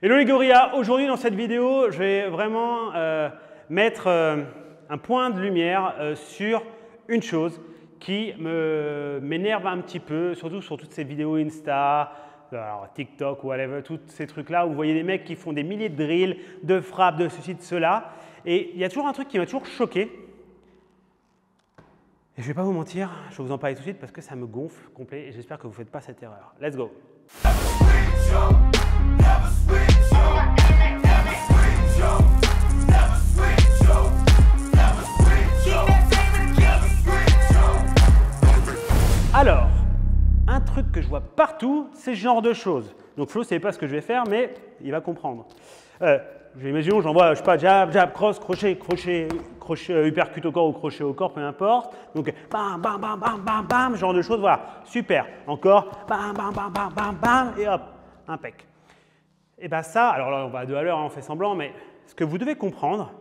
Hello les gorillas, aujourd'hui dans cette vidéo, je vais vraiment mettre un point de lumière sur une chose qui m'énerve un petit peu, surtout sur toutes ces vidéos Insta, alors TikTok ou whatever, tous ces trucs-là où vous voyez des mecs qui font des milliers de drills, de frappes, de ceci, de cela. Et il y a toujours un truc qui m'a toujours choqué. Et je ne vais pas vous mentir, je vais vous en parler tout de suite parce que ça me gonfle complet et j'espère que vous ne faites pas cette erreur. Let's go! Alors, un truc que je vois partout, c'est ce genre de choses. Donc Flo ne sait pas ce que je vais faire, mais il va comprendre. Imaginons, j'envoie, je sais pas, jab, jab, cross, crochet, crochet, crochet, uppercut au corps ou crochet au corps, peu importe. Donc, bam, bam, bam, bam, bam, bam, ce genre de choses, voilà, super. Encore, bam, bam, bam, bam, bam, bam, et hop, impec. Et bien ça, alors là, on va à 2 à l'heure, on fait semblant, mais ce que vous devez comprendre,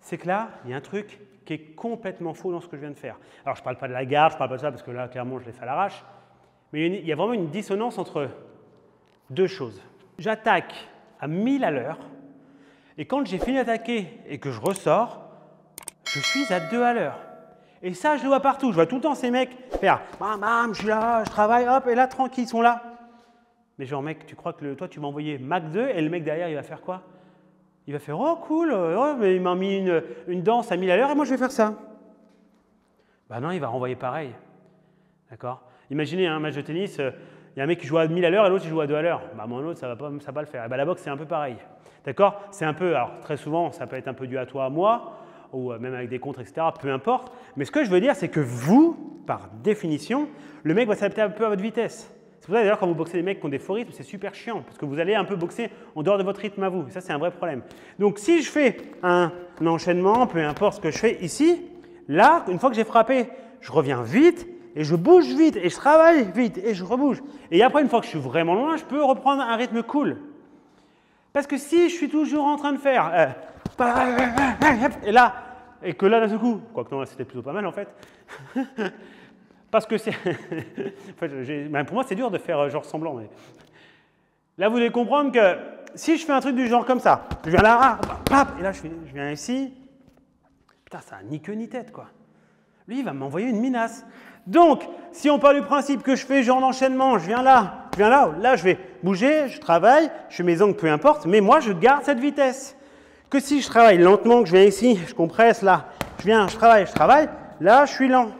c'est que là, il y a un truc qui est complètement faux dans ce que je viens de faire. Alors, je ne parle pas de la garde, je ne parle pas de ça, parce que là, clairement, je l'ai fait à l'arrache. Mais il y a vraiment une dissonance entre deux choses. J'attaque à 1000 à l'heure, et quand j'ai fini d'attaquer et que je ressors, je suis à 2 à l'heure. Et ça, je le vois partout. Je vois tout le temps ces mecs faire bam, bam, je suis là, je travaille, hop, et là, tranquille, ils sont là. Mais genre, mec, tu crois que toi, tu m'as envoyé Mac 2 et le mec derrière, il va faire quoi? Il va faire oh, cool, oh, mais il m'a mis une danse à 1000 à l'heure et moi, je vais faire ça. Ben non, il va renvoyer pareil. D'accord? Imaginez un match de tennis, il y a un mec qui joue à 1000 à l'heure et l'autre, il joue à 2 à l'heure. Ben, mon autre, ça va pas le faire. Et ben, la boxe, c'est un peu pareil. D'accord? C'est un peu, alors très souvent, ça peut être un peu dû à toi, à moi, ou même avec des contres, etc., peu importe. Mais ce que je veux dire, c'est que vous, par définition, le mec va s'adapter un peu à votre vitesse. C'est pour ça d'ailleurs quand vous boxez des mecs qui ont des faux rythmes, c'est super chiant, parce que vous allez un peu boxer en dehors de votre rythme à vous. Et ça, c'est un vrai problème. Donc si je fais un enchaînement, peu importe ce que je fais ici, là, une fois que j'ai frappé, je reviens vite, et je bouge vite, et je travaille vite, et je rebouge. Et après, une fois que je suis vraiment loin, je peux reprendre un rythme cool. Parce que si je suis toujours en train de faire et là, et que là d'un seul coup, quoique non, c'était plutôt pas mal en fait, parce que c'est, en fait, pour moi c'est dur de faire genre semblant, mais là vous devez comprendre que si je fais un truc du genre comme ça, je viens là, et là je viens ici, putain ça a ni queue ni tête quoi. Lui il va m'envoyer une minace. Donc, si on part du principe que je fais genre d'enchaînement, je viens là, là je vais bouger, je travaille, je fais mes ongles, peu importe, mais moi je garde cette vitesse. Que si je travaille lentement, que je viens ici, je compresse là, je viens, je travaille, là je suis lent.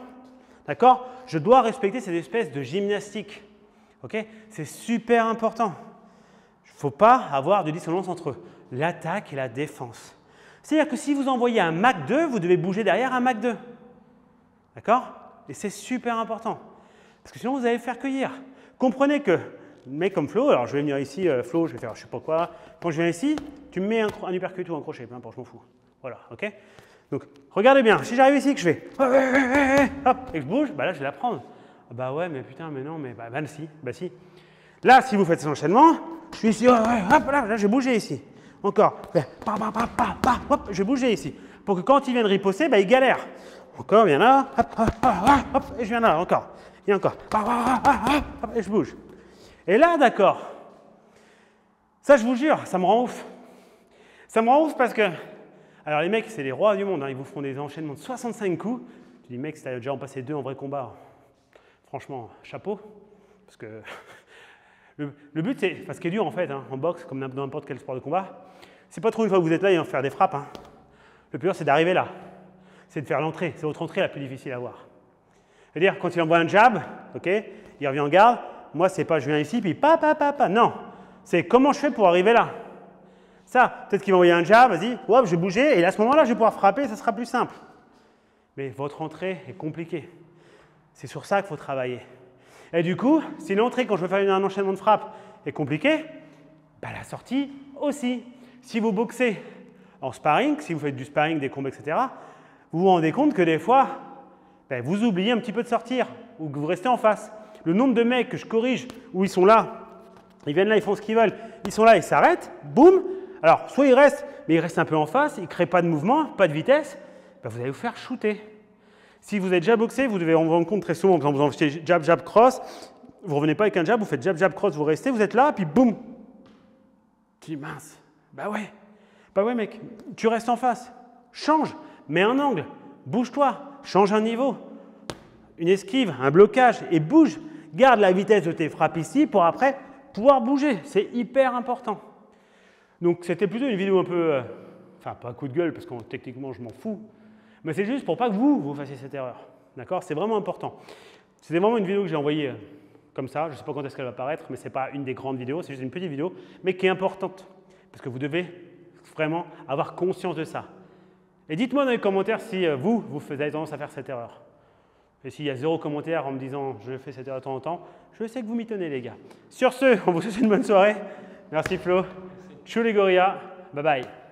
D'accord? Je dois respecter cette espèce de gymnastique. Ok? C'est super important. Il ne faut pas avoir de dissonance entre l'attaque et la défense. C'est-à-dire que si vous envoyez un Mac 2, vous devez bouger derrière un Mac 2. D'accord? Et c'est super important, parce que sinon vous allez faire cueillir. Comprenez que, mec comme Flo, alors je vais venir ici, Flo, je vais faire je sais pas quoi, quand je viens ici, tu me mets un uppercut ou un crochet, peu importe, je m'en fous. Voilà, ok? Donc, regardez bien, si j'arrive ici, que je fais, hop, et que je bouge, bah là je vais la prendre. Ah bah ouais, mais putain, mais non, mais bah si. Là, si vous faites cet enchaînement, je suis ici, hop, là je vais bouger ici. Encore, hop, je vais bouger ici. Pour que quand ils viennent riposter, bah ils galèrent. Encore, viens là, hop, et je viens là, encore. Et encore, hop, et je bouge. Et là, d'accord. Ça, je vous jure, ça me rend ouf. Ça me rend ouf parce que, alors les mecs, c'est les rois du monde, hein, ils vous font des enchaînements de 65 coups. Tu dis, mec, si tu as déjà en passé 2 en vrai combat, franchement, chapeau. Parce que le but, c'est, enfin, ce qui est dur en fait, hein, en boxe, comme dans n'importe quel sport de combat, c'est pas trop une fois que vous êtes là et en faire des frappes. Hein. Le plus dur, c'est d'arriver là. C'est de faire l'entrée. C'est votre entrée la plus difficile à voir. C'est-à-dire, quand il envoie un jab, ok, il revient en garde. Moi, c'est pas je viens ici, puis non. C'est comment je fais pour arriver là. Ça, peut-être qu'il va envoyer un jab, vas-y, hop, je vais bouger, et à ce moment-là, je vais pouvoir frapper, ça sera plus simple. Mais votre entrée est compliquée. C'est sur ça qu'il faut travailler. Et du coup, si l'entrée, quand je veux faire un enchaînement de frappe, est compliquée, bah, la sortie aussi. Si vous boxez en sparring, si vous faites du sparring, des combats, etc., vous vous rendez compte que des fois, ben, vous oubliez un petit peu de sortir ou que vous restez en face. Le nombre de mecs que je corrige où ils sont là, ils viennent là, ils font ce qu'ils veulent, ils sont là, ils s'arrêtent, boum. Alors, soit ils restent, mais ils restent un peu en face, ils ne créent pas de mouvement, pas de vitesse, ben, vous allez vous faire shooter. Si vous êtes déjà boxé, vous devez vous rendre compte très souvent quand vous en faites jab, jab, cross, vous ne revenez pas avec un jab, vous faites jab, jab, cross, vous restez, vous êtes là, puis boum. Tu dis mince, bah ouais mec, tu restes en face, change, mets un angle, bouge-toi, change un niveau, une esquive, un blocage et bouge. Garde la vitesse de tes frappes ici pour après pouvoir bouger, c'est hyper important. Donc c'était plutôt une vidéo un peu, enfin pas coup de gueule parce que techniquement je m'en fous, mais c'est juste pour pas que vous fassiez cette erreur. D'accord? C'est vraiment important. C'était vraiment une vidéo que j'ai envoyée comme ça, je ne sais pas quand est-ce qu'elle va apparaître, mais ce n'est pas une des grandes vidéos, c'est juste une petite vidéo, mais qui est importante, parce que vous devez vraiment avoir conscience de ça. Et dites-moi dans les commentaires si vous avez tendance à faire cette erreur. Et s'il y a 0 commentaire en me disant « je fais cette erreur de temps en temps », je sais que vous m'y tenez les gars. Sur ce, on vous souhaite une bonne soirée. Merci Flo. Ciao les gorillas. Bye bye.